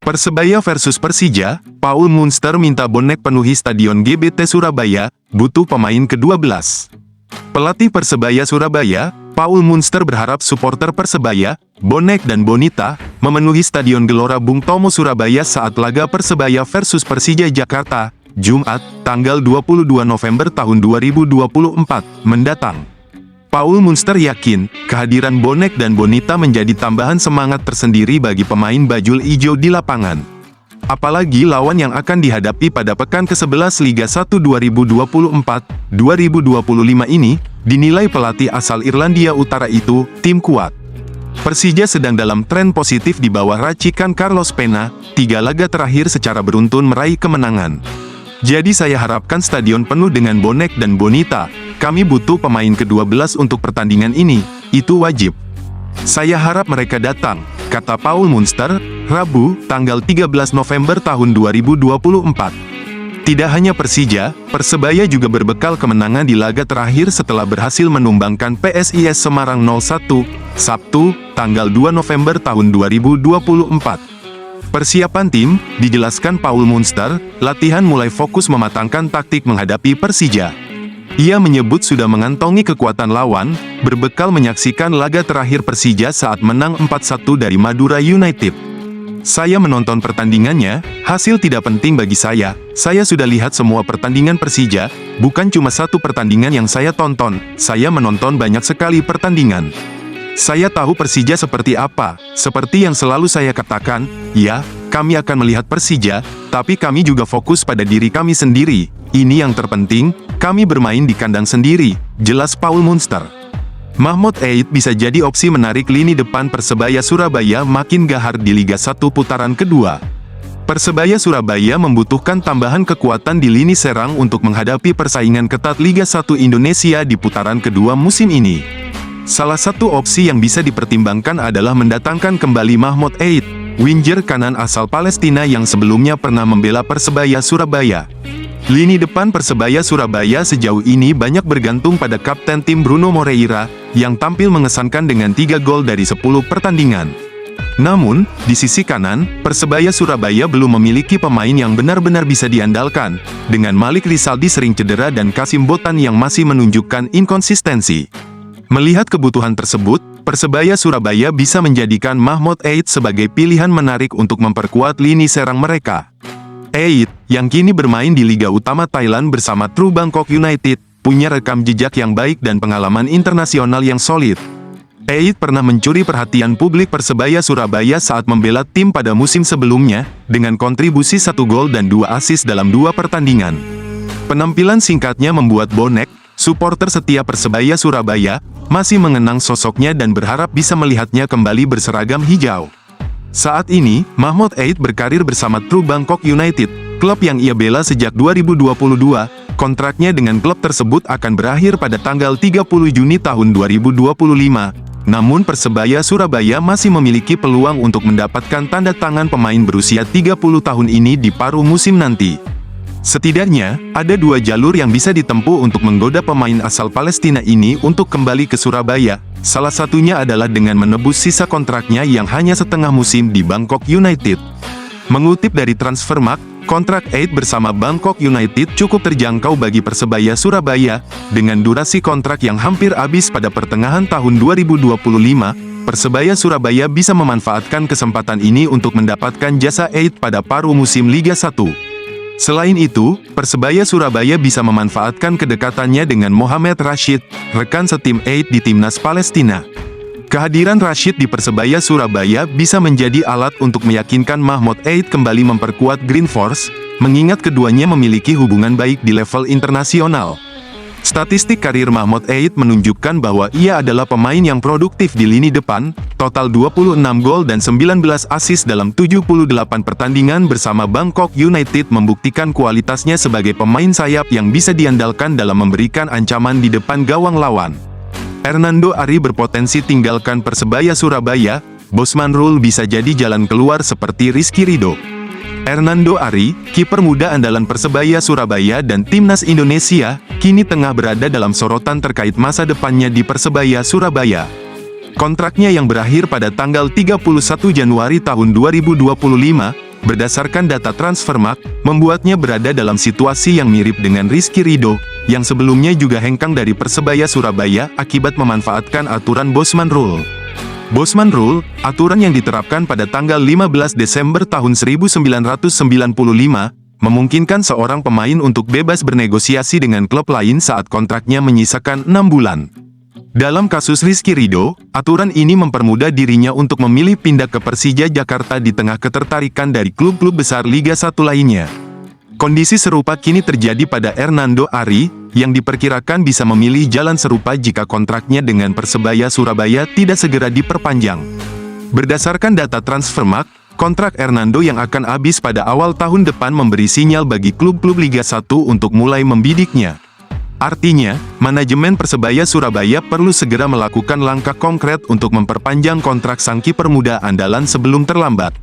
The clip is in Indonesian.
Persebaya versus Persija, Paul Munster minta bonek penuhi Stadion GBT Surabaya, butuh pemain ke-12. Pelatih Persebaya Surabaya, Paul Munster berharap supporter Persebaya, bonek dan bonita, memenuhi Stadion Gelora Bung Tomo Surabaya saat laga Persebaya versus Persija Jakarta, Jumat, tanggal 22 November tahun 2024, mendatang. Paul Munster yakin, kehadiran bonek dan bonita menjadi tambahan semangat tersendiri bagi pemain bajul ijo di lapangan. Apalagi lawan yang akan dihadapi pada pekan ke-11 Liga 1 2024-2025 ini, dinilai pelatih asal Irlandia Utara itu, tim kuat. Persija sedang dalam tren positif di bawah racikan Carlos Pena, 3 laga terakhir secara beruntun meraih kemenangan. Jadi saya harapkan stadion penuh dengan bonek dan bonita. Kami butuh pemain ke-12 untuk pertandingan ini, itu wajib. Saya harap mereka datang, kata Paul Munster, Rabu, tanggal 13 November tahun 2024. Tidak hanya Persija, Persebaya juga berbekal kemenangan di laga terakhir setelah berhasil menumbangkan PSIS Semarang 0-1, Sabtu, tanggal 2 November tahun 2024. Persiapan tim, dijelaskan Paul Munster, latihan mulai fokus mematangkan taktik menghadapi Persija. Ia menyebut sudah mengantongi kekuatan lawan, berbekal menyaksikan laga terakhir Persija saat menang 4-1 dari Madura United. Saya menonton pertandingannya, hasil tidak penting bagi saya sudah lihat semua pertandingan Persija, bukan cuma satu pertandingan yang saya tonton, saya menonton banyak sekali pertandingan. Saya tahu Persija seperti apa, seperti yang selalu saya katakan, ya, kami akan melihat Persija, tapi kami juga fokus pada diri kami sendiri. Ini yang terpenting, kami bermain di kandang sendiri, jelas Paul Munster. Mahmud Eid bisa jadi opsi menarik lini depan Persebaya Surabaya makin gahar di Liga 1 putaran kedua. Persebaya Surabaya membutuhkan tambahan kekuatan di lini serang untuk menghadapi persaingan ketat Liga 1 Indonesia di putaran kedua musim ini. Salah satu opsi yang bisa dipertimbangkan adalah mendatangkan kembali Mahmud Eid, winger kanan asal Palestina yang sebelumnya pernah membela Persebaya Surabaya. Lini depan Persebaya Surabaya sejauh ini banyak bergantung pada kapten tim Bruno Moreira, yang tampil mengesankan dengan 3 gol dari 10 pertandingan. Namun, di sisi kanan, Persebaya Surabaya belum memiliki pemain yang benar-benar bisa diandalkan, dengan Malik Rizaldi sering cedera dan Kasim Botan yang masih menunjukkan inkonsistensi. Melihat kebutuhan tersebut, Persebaya Surabaya bisa menjadikan Mahmud Eid sebagai pilihan menarik untuk memperkuat lini serang mereka. Eid, yang kini bermain di Liga Utama Thailand bersama True Bangkok United, punya rekam jejak yang baik dan pengalaman internasional yang solid. Eid pernah mencuri perhatian publik Persebaya Surabaya saat membela tim pada musim sebelumnya, dengan kontribusi 1 gol dan 2 assist dalam 2 pertandingan. Penampilan singkatnya membuat bonek, supporter setia Persebaya Surabaya, masih mengenang sosoknya dan berharap bisa melihatnya kembali berseragam hijau. Saat ini, Mahmud Eid berkarir bersama True Bangkok United, klub yang ia bela sejak 2022, kontraknya dengan klub tersebut akan berakhir pada tanggal 30 Juni tahun 2025. Namun Persebaya Surabaya masih memiliki peluang untuk mendapatkan tanda tangan pemain berusia 30 tahun ini di paruh musim nanti. Setidaknya, ada 2 jalur yang bisa ditempuh untuk menggoda pemain asal Palestina ini untuk kembali ke Surabaya. Salah satunya adalah dengan menebus sisa kontraknya yang hanya setengah musim di Bangkok United. Mengutip dari Transfermarkt, kontrak Eid bersama Bangkok United cukup terjangkau bagi Persebaya Surabaya, dengan durasi kontrak yang hampir habis pada pertengahan tahun 2025, Persebaya Surabaya bisa memanfaatkan kesempatan ini untuk mendapatkan jasa Eid pada paruh musim Liga 1. Selain itu, Persebaya Surabaya bisa memanfaatkan kedekatannya dengan Mohamed Rashid, rekan setim Eid di Timnas Palestina. Kehadiran Rashid di Persebaya Surabaya bisa menjadi alat untuk meyakinkan Mahmud Eid kembali memperkuat Green Force, mengingat keduanya memiliki hubungan baik di level internasional. Statistik karir Mahmud Eid menunjukkan bahwa ia adalah pemain yang produktif di lini depan, total 26 gol dan 19 assist dalam 78 pertandingan bersama Bangkok United membuktikan kualitasnya sebagai pemain sayap yang bisa diandalkan dalam memberikan ancaman di depan gawang lawan. Hernando Ari berpotensi tinggalkan Persebaya Surabaya, Bosman Rule bisa jadi jalan keluar seperti Rizky Ridho. Hernando Ari, kiper muda andalan Persebaya Surabaya dan Timnas Indonesia, kini tengah berada dalam sorotan terkait masa depannya di Persebaya Surabaya. Kontraknya yang berakhir pada tanggal 31 Januari tahun 2025, Berdasarkan data Transfermarkt, membuatnya berada dalam situasi yang mirip dengan Rizky Ridho, yang sebelumnya juga hengkang dari Persebaya Surabaya akibat memanfaatkan aturan Bosman Rule. Bosman Rule, aturan yang diterapkan pada tanggal 15 Desember tahun 1995, memungkinkan seorang pemain untuk bebas bernegosiasi dengan klub lain saat kontraknya menyisakan 6 bulan. Dalam kasus Rizky Ridho, aturan ini mempermudah dirinya untuk memilih pindah ke Persija Jakarta di tengah ketertarikan dari klub-klub besar Liga 1 lainnya. Kondisi serupa kini terjadi pada Hernando Ari, yang diperkirakan bisa memilih jalan serupa jika kontraknya dengan Persebaya Surabaya tidak segera diperpanjang. Berdasarkan data Transfermarkt, kontrak Hernando yang akan habis pada awal tahun depan memberi sinyal bagi klub-klub Liga 1 untuk mulai membidiknya. Artinya, manajemen Persebaya Surabaya perlu segera melakukan langkah konkret untuk memperpanjang kontrak sang kiper muda andalan sebelum terlambat.